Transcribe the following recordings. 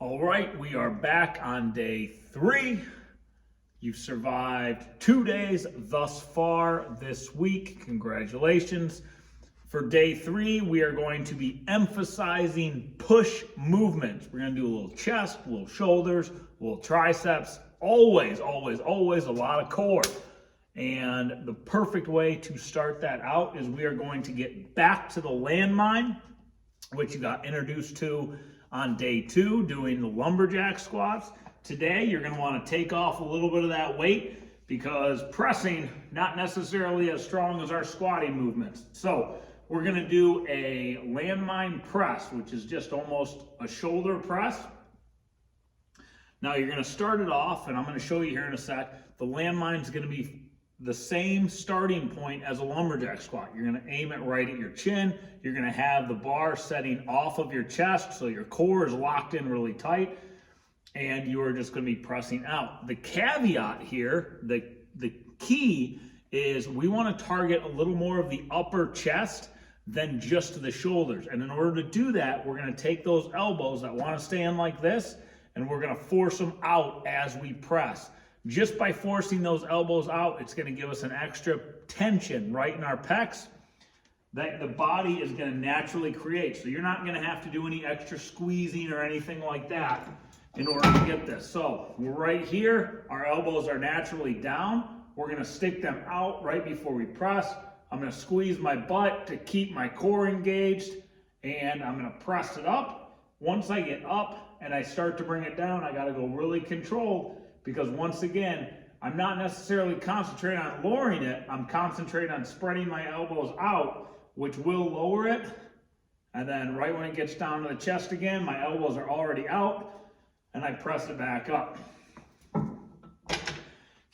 All right, we are back on day 3. You've survived 2 days thus far this week. Congratulations. For day 3, we are going to be emphasizing push movements. We're going to do a little chest, a little shoulders, a little triceps, always a lot of core. And the perfect way to start that out is we are going to get back to the landmine, which you got introduced to on day 2, doing the lumberjack squats. Today, you're going to want to take off a little bit of that weight because pressing, not necessarily as strong as our squatting movements. So we're going to do a landmine press, which is just almost a shoulder press. Now you're going to start it off, and I'm going to show you here in a sec. The landmine is going to be the same starting point as a lumberjack squat. You're going to aim it right at your chin. You're going to have the bar setting off of your chest, so your core is locked in really tight, and you are just going to be pressing out. The caveat here, the key is we want to target a little more of the upper chest than just the shoulders. And in order to do that, we're going to take those elbows that want to stay in like this, and we're going to force them out as we press. Just by forcing those elbows out, it's going to give us an extra tension right in our pecs that the body is going to naturally create. So you're not going to have to do any extra squeezing or anything like that in order to get this. So we're right here. Our elbows are naturally down. We're going to stick them out right before we press. I'm going to squeeze my butt to keep my core engaged, and I'm going to press it up. Once I get up and I start to bring it down, I got to go really controlled, because once again, I'm not necessarily concentrating on lowering it. I'm concentrating on spreading my elbows out, which will lower it. And then right when it gets down to the chest again, my elbows are already out, and I press it back up.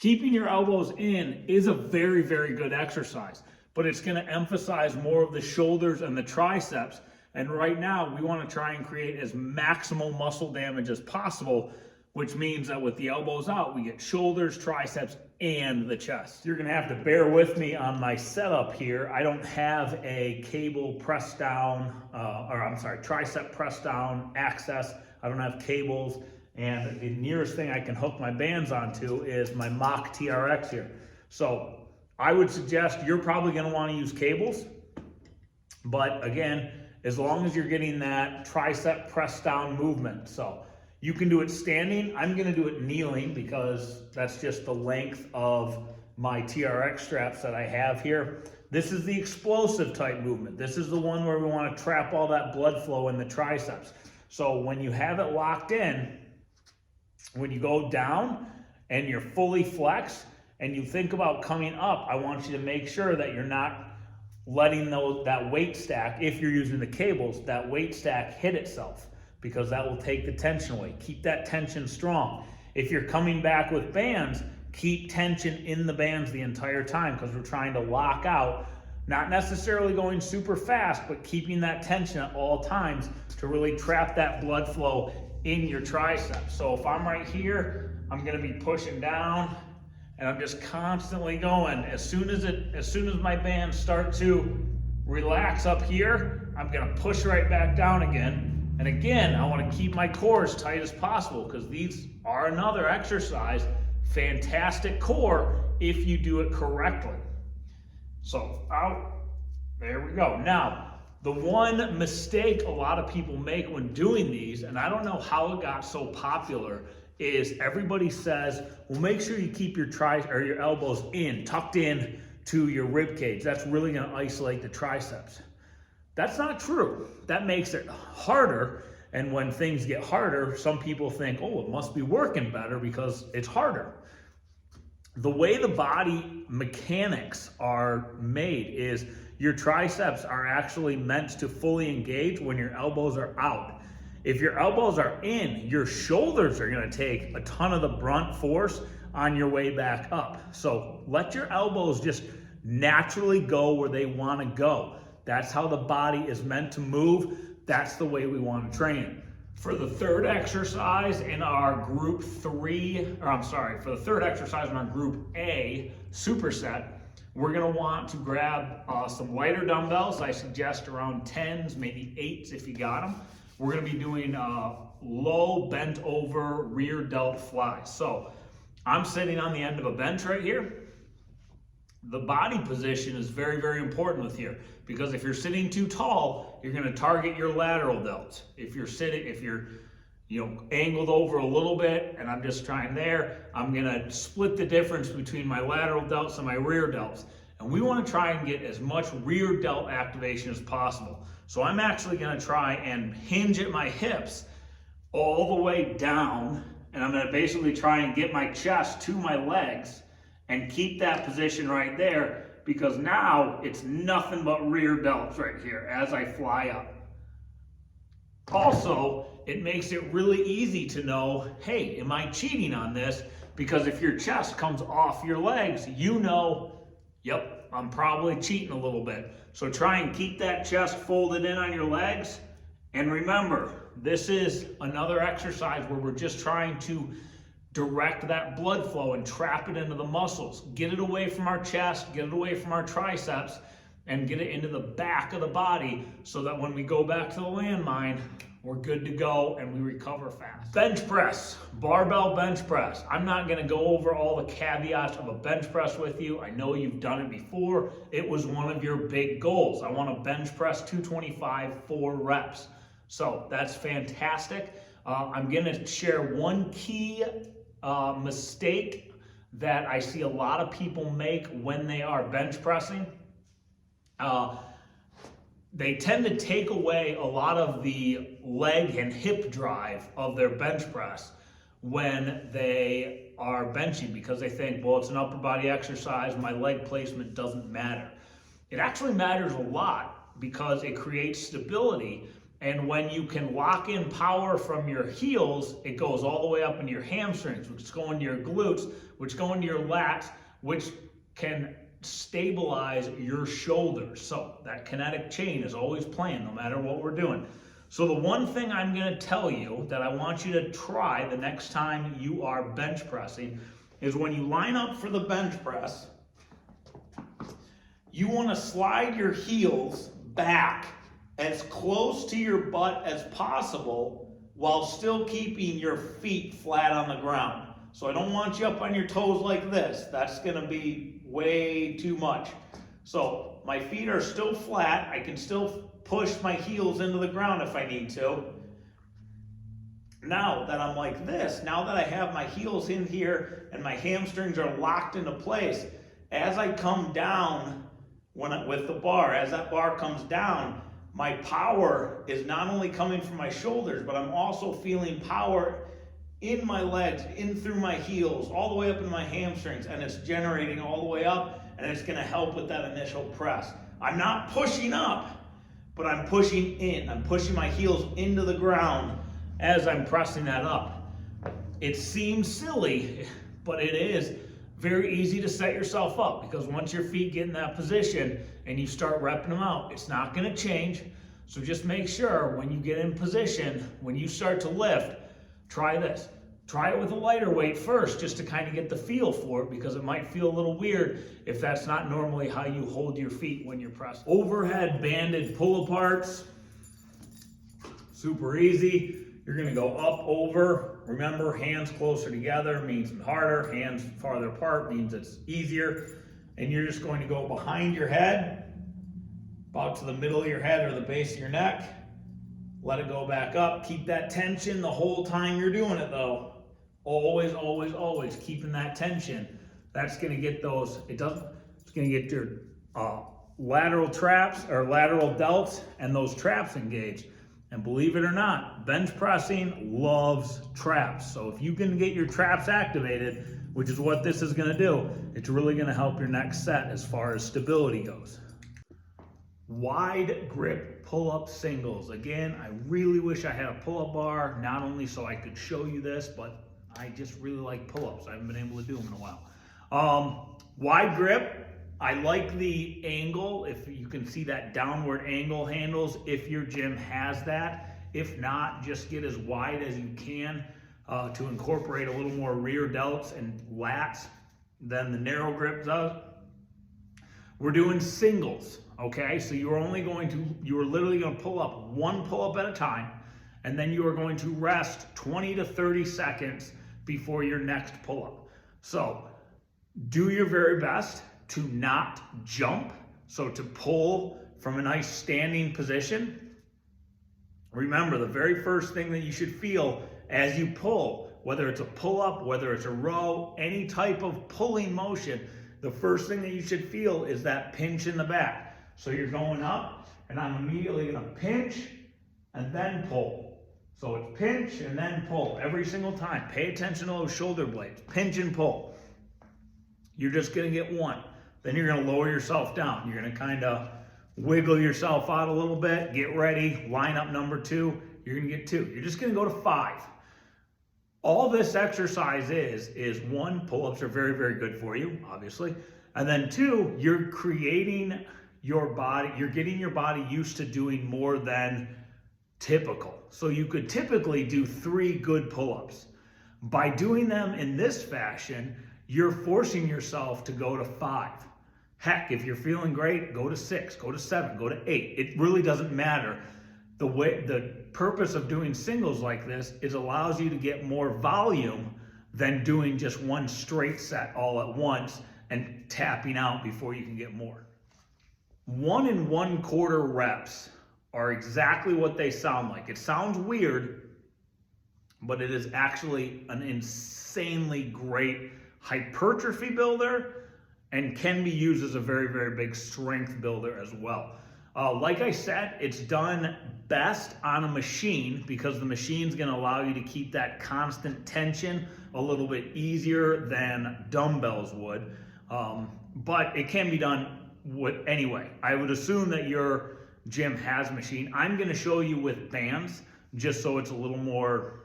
Keeping your elbows in is a very, very good exercise, but it's going to emphasize more of the shoulders and the triceps. And right now, we want to try and create as maximal muscle damage as possible, which means that with the elbows out, we get shoulders, triceps, and the chest. You're gonna have to bear with me on my setup here. I don't have a cable press down, tricep press down access. I don't have cables, and the nearest thing I can hook my bands onto is my Mach TRX here. So I would suggest you're probably gonna wanna use cables, but again, as long as you're getting that tricep press down movement. So you can do it standing. I'm going to do it kneeling because that's just the length of my TRX straps that I have here. This is the explosive type movement. This is the one where we want to trap all that blood flow in the triceps. So when you have it locked in, when you go down and you're fully flexed and you think about coming up, I want you to make sure that you're not letting that weight stack, if you're using the cables, that weight stack hit itself, because that will take the tension away. Keep that tension strong. If you're coming back with bands, keep tension in the bands the entire time, because we're trying to lock out, not necessarily going super fast, but keeping that tension at all times to really trap that blood flow in your triceps. So if I'm right here, I'm gonna be pushing down, and I'm just constantly going. As soon as my bands start to relax up here, I'm gonna push right back down again. And again, I want to keep my core as tight as possible, because these are another exercise. Fantastic core if you do it correctly. So out, there we go. Now, the one mistake a lot of people make when doing these, and I don't know how it got so popular, is everybody says, well, make sure you keep your elbows in, tucked in to your rib cage. That's really going to isolate the triceps. That's not true. That makes it harder. And when things get harder, some people think, oh, it must be working better because it's harder. The way the body mechanics are made is your triceps are actually meant to fully engage when your elbows are out. If your elbows are in, your shoulders are going to take a ton of the brunt force on your way back up. So let your elbows just naturally go where they want to go. That's how the body is meant to move. That's the way we want to train it. For the third exercise in our group for the third exercise in our group A superset, we're gonna want to grab some lighter dumbbells. I suggest around 10s, maybe 8s if you got them. We're gonna be doing low bent over rear delt flies. So I'm sitting on the end of a bench right here. The body position is very, very important with here, because if you're sitting too tall, you're going to target your lateral delts. If you're angled over a little bit and I'm just trying there, I'm going to split the difference between my lateral delts and my rear delts. And we want to try and get as much rear delt activation as possible. So I'm actually going to try and hinge at my hips all the way down, and I'm going to basically try and get my chest to my legs and keep that position right there, because now it's nothing but rear delts right here as I fly up. Also, it makes it really easy to know, hey, am I cheating on this? Because if your chest comes off your legs, you know, yep, I'm probably cheating a little bit. So try and keep that chest folded in on your legs. And remember, this is another exercise where we're just trying to direct that blood flow and trap it into the muscles. Get it away from our chest, get it away from our triceps, and get it into the back of the body so that when we go back to the landmine, we're good to go and we recover fast. Bench press, barbell bench press. I'm not gonna go over all the caveats of a bench press with you. I know you've done it before. It was one of your big goals. I want to bench press 225 4 reps. So that's fantastic. I'm gonna share one key mistake that I see a lot of people make when they are bench pressing. They tend to take away a lot of the leg and hip drive of their bench press when they are benching, because they think, well, it's an upper body exercise, my leg placement doesn't matter. It actually matters a lot because it creates stability. And when you can lock in power from your heels, it goes all the way up into your hamstrings, which go into your glutes, which go into your lats, which can stabilize your shoulders. So that kinetic chain is always playing no matter what we're doing. So the one thing I'm going to tell you that I want you to try the next time you are bench pressing is when you line up for the bench press, you want to slide your heels back as close to your butt as possible while still keeping your feet flat on the ground. So I don't want you up on your toes like this. That's gonna be way too much. So my feet are still flat. I can still push my heels into the ground if I need to. Now that I'm like this, now that I have my heels in here and my hamstrings are locked into place, as I come down with the bar, as that bar comes down, my power is not only coming from my shoulders, but I'm also feeling power in my legs, in through my heels, all the way up in my hamstrings, and it's generating all the way up, and it's gonna help with that initial press. I'm not pushing up, but I'm pushing in. I'm pushing my heels into the ground as I'm pressing that up. It seems silly, but it is very easy to set yourself up, because once your feet get in that position and you start repping them out, it's not going to change. So just make sure when you get in position, when you start to lift, try this. Try it with a lighter weight first, just to kind of get the feel for it, because it might feel a little weird if that's not normally how you hold your feet when you're pressing. Overhead banded pull aparts, super easy. You're going to go up, over. Remember, hands closer together means harder. Hands farther apart means it's easier. And you're just going to go behind your head, about to the middle of your head or the base of your neck. Let it go back up. Keep that tension the whole time you're doing it, though. Always, always, always keeping that tension. That's going to get those, it's going to get your lateral traps or lateral delts and those traps engaged. And believe it or not, bench pressing loves traps. So if you can get your traps activated, which is what this is going to do, it's really going to help your next set as far as stability goes. Wide grip pull-up singles. Again, I really wish I had a pull-up bar, not only so I could show you this, but I just really like pull-ups. I haven't been able to do them in a while. Wide grip. I like the angle, if you can see that downward angle handles, if your gym has that. If not, just get as wide as you can to incorporate a little more rear delts and lats than the narrow grip does. We're doing singles, okay? So you're literally gonna pull up one pull-up at a time, and then you are going to rest 20 to 30 seconds before your next pull-up. So do your very best to not jump, so to pull from a nice standing position. Remember, the very first thing that you should feel as you pull, whether it's a pull-up, whether it's a row, any type of pulling motion, the first thing that you should feel is that pinch in the back. So you're going up, and I'm immediately gonna pinch and then pull. So it's pinch and then pull every single time. Pay attention to those shoulder blades. Pinch and pull. You're just gonna get one. Then you're gonna lower yourself down. You're gonna kind of wiggle yourself out a little bit. Get ready. Line up number 2. You're gonna get 2. You're just gonna go to 5. All this exercise is 1, pull-ups are very, very good for you, obviously. And then 2, you're creating your body, you're getting your body used to doing more than typical. So you could typically do 3 good pull-ups. By doing them in this fashion, you're forcing yourself to go to 5. Heck, if you're feeling great, go to 6, go to 7, go to 8. It really doesn't matter. The purpose of doing singles like this is allows you to get more volume than doing just one straight set all at once and tapping out before you can get more. 1 1/4 reps are exactly what they sound like. It sounds weird, but it is actually an insanely great hypertrophy builder and can be used as a very, very big strength builder as well. Like I said, it's done best on a machine because the machine's going to allow you to keep that constant tension a little bit easier than dumbbells would. But it can be done anyway. I would assume that your gym has a machine. I'm going to show you with bands just so it's a little more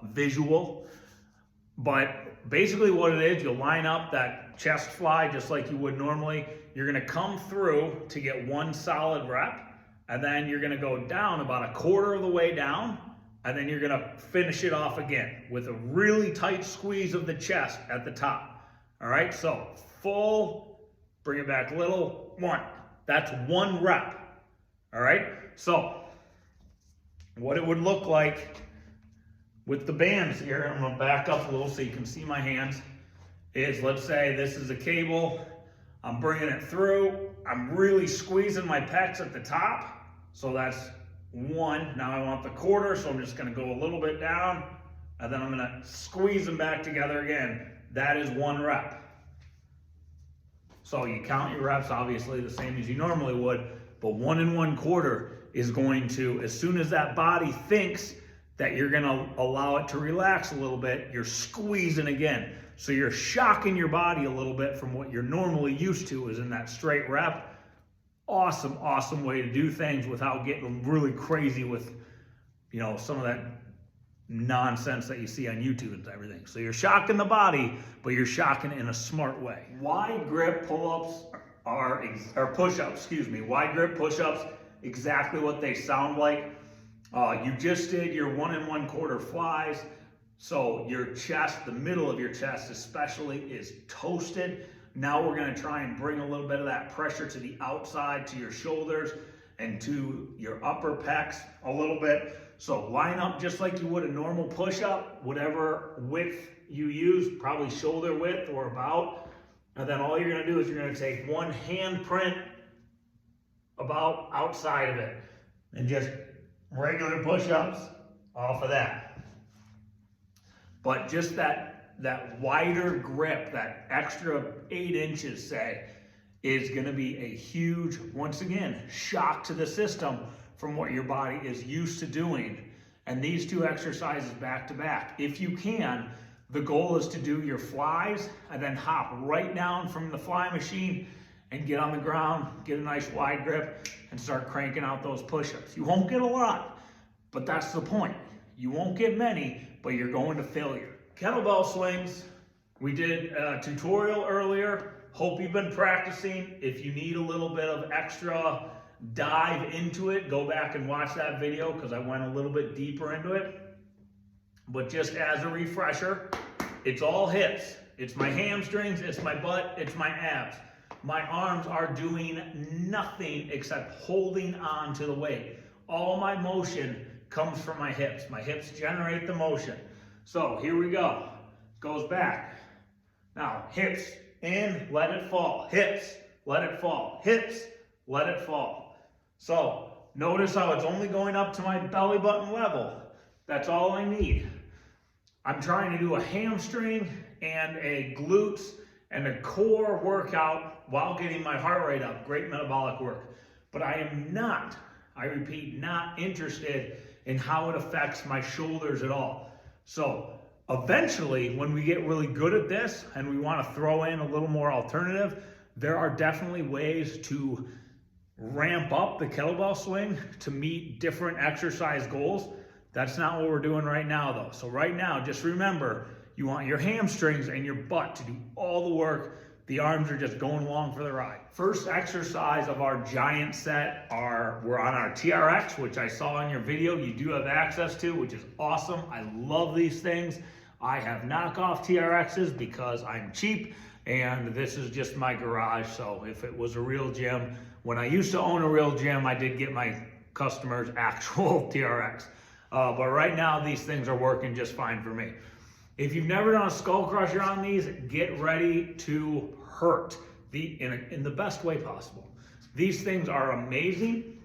visual. But basically what it is, you'll line up that chest fly just like you would normally. You're gonna come through to get 1 solid rep, and then you're gonna go down about 1/4 of the way down, and then you're gonna finish it off again with a really tight squeeze of the chest at the top. All right, so full, bring it back a little, 1. That's 1 rep. All right, so what it would look like with the bands here, I'm gonna back up a little so you can see my hands, is let's say this is a cable, I'm bringing it through, I'm really squeezing my pecs at the top, so that's 1. Now I want the 1/4, so I'm just gonna go a little bit down, and then I'm gonna squeeze them back together again. That is 1 rep. So you count your reps, obviously the same as you normally would, but 1 1/4 is going to, as soon as that body thinks that you're gonna allow it to relax a little bit, you're squeezing again. So you're shocking your body a little bit from what you're normally used to is in that straight rep. Awesome, awesome way to do things without getting really crazy with, you know, some of that nonsense that you see on YouTube and everything. So you're shocking the body, but you're shocking it in a smart way. Wide grip pull-ups or push-ups, excuse me. Wide grip push-ups, exactly what they sound like. You just did your 1 1/4 flies. So your chest, the middle of your chest especially, is toasted. Now we're gonna try and bring a little bit of that pressure to the outside, to your shoulders and to your upper pecs a little bit. So line up just like you would a normal push-up, whatever width you use, probably shoulder width or about. And then all you're gonna do is you're gonna take 1 hand print about outside of it and just regular push-ups off of that. But just that wider grip, that extra 8 inches, say, is gonna be a huge, once again, shock to the system from what your body is used to doing. And these 2 exercises back to back. If you can, the goal is to do your flies and then hop right down from the fly machine and get on the ground, get a nice wide grip, and start cranking out those push-ups. You won't get a lot, but that's the point. You won't get many, but you're going to failure. Kettlebell swings, we did a tutorial earlier. Hope you've been practicing. If you need a little bit of extra dive into it, go back and watch that video because I went a little bit deeper into it. But just as a refresher, it's all hips. It's my hamstrings, it's my butt, it's my abs. My arms are doing nothing except holding on to the weight. All my motion comes from my hips. My hips generate the motion. So here we go. Goes back. Now, hips in, let it fall. Hips, let it fall. Hips, let it fall. So notice how it's only going up to my belly button level. That's all I need. I'm trying to do a hamstring and a glutes and a core workout while getting my heart rate up. Great metabolic work. But I am not, I repeat, not interested in how it affects my shoulders at all. So eventually, when we get really good at this and we want to throw in a little more alternative, there are definitely ways to ramp up the kettlebell swing to meet different exercise goals. That's not what we're doing right now though. So right now, just remember, you want your hamstrings and your butt to do all the work. The arms are just going along for the ride. First exercise of our giant set we're on our TRX, which I saw in your video you do have access to, which is awesome. I love these things. I have knockoff TRXs because I'm cheap and this is just my garage. So if it was a real gym, when I used to own a real gym, I did get my customers actual TRX. But right now these things are working just fine for me. If you've never done a skull crusher on these, get ready to hurt in the best way possible. These things are amazing.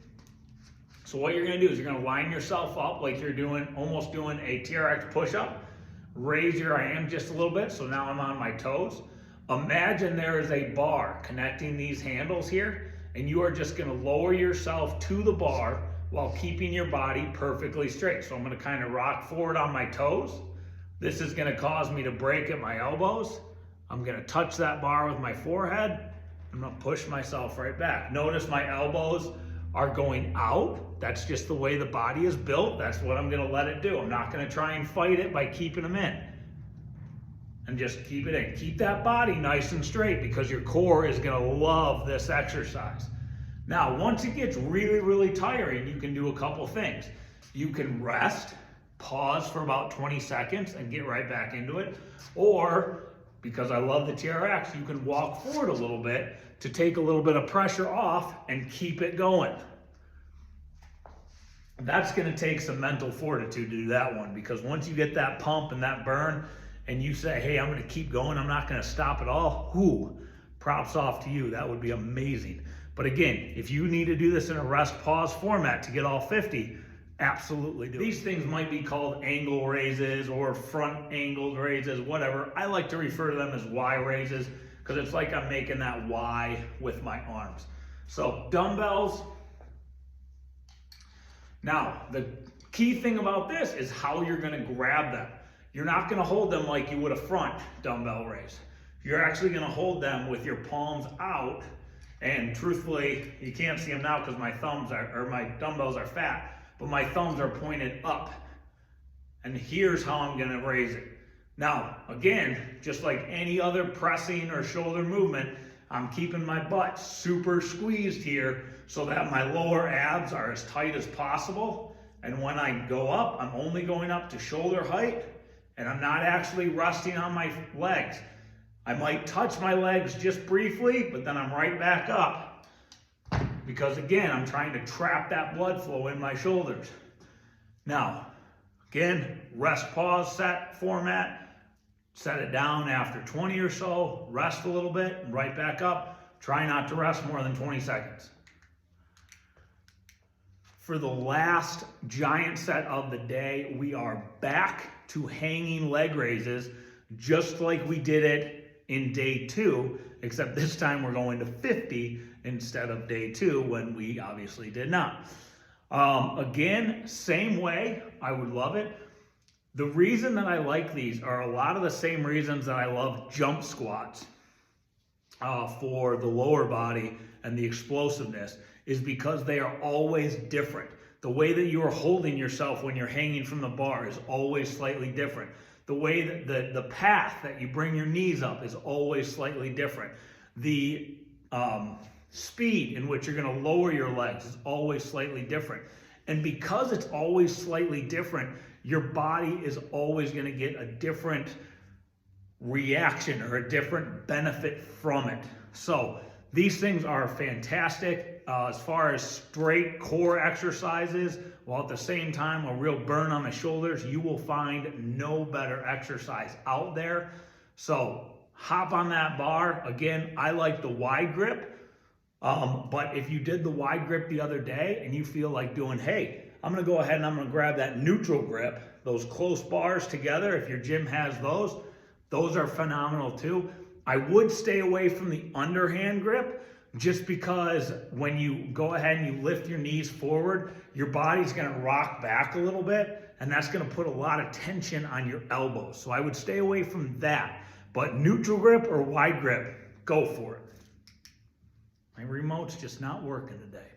So what you're gonna do is you're gonna line yourself up like you're almost doing a TRX push-up. Raise your hand just a little bit, so now I'm on my toes. Imagine there is a bar connecting these handles here, and you are just gonna lower yourself to the bar while keeping your body perfectly straight. So I'm gonna kind of rock forward on my toes. This is gonna cause me to break at my elbows. I'm gonna touch that bar with my forehead. I'm gonna push myself right back. Notice my elbows are going out. That's just the way the body is built. That's what I'm gonna let it do. I'm not gonna try and fight it by keeping them in. And just keep it in. Keep that body nice and straight because your core is gonna love this exercise. Now, once it gets really, really tiring, you can do a couple things. You can rest, pause for about 20 seconds and get right back into it. Or, because I love the TRX, you can walk forward a little bit to take a little bit of pressure off and keep it going. That's gonna take some mental fortitude to do that one, because once you get that pump and that burn and you say, hey, I'm gonna keep going, I'm not gonna stop at all, props off to you, that would be amazing. But again, if you need to do this in a rest pause format to get all 50, absolutely do it. These things might be called angle raises or front angled raises, whatever. I like to refer to them as Y raises because it's like I'm making that Y with my arms. So dumbbells. Now, the key thing about this is how you're gonna grab them. You're not gonna hold them like you would a front dumbbell raise. You're actually gonna hold them with your palms out, and truthfully, you can't see them now because my dumbbells are fat, but my thumbs are pointed up. And here's how I'm gonna raise it. Now, again, just like any other pressing or shoulder movement, I'm keeping my butt super squeezed here so that my lower abs are as tight as possible. And when I go up, I'm only going up to shoulder height, and I'm not actually resting on my legs. I might touch my legs just briefly, but then I'm right back up. Because again, I'm trying to trap that blood flow in my shoulders. Now, again, rest, pause, set format. Set it down after 20 or so, rest a little bit, and right back up. Try not to rest more than 20 seconds. For the last giant set of the day, we are back to hanging leg raises, just like we did it in day 2, except this time we're going to 50 instead of day 2 when we obviously did not. Again, same way, I would love it. The reason that I like these are a lot of the same reasons that I love jump squats for the lower body and the explosiveness, is because they are always different. The way that you are holding yourself when you're hanging from the bar is always slightly different. The way that the path that you bring your knees up is always slightly different. The speed in which you're gonna lower your legs is always slightly different. And because it's always slightly different, your body is always gonna get a different reaction or a different benefit from it. So these things are fantastic as far as straight core exercises while at the same time a real burn on the shoulders, you will find no better exercise out there. So hop on that bar. Again, I like the wide grip. But if you did the wide grip the other day and you feel like doing, hey, I'm gonna go ahead and I'm gonna grab that neutral grip, those close bars together, if your gym has those are phenomenal too. I would stay away from the underhand grip just because when you go ahead and you lift your knees forward, your body's gonna rock back a little bit, and that's gonna put a lot of tension on your elbows. So I would stay away from that. But neutral grip or wide grip, go for it. My remote's just not working today.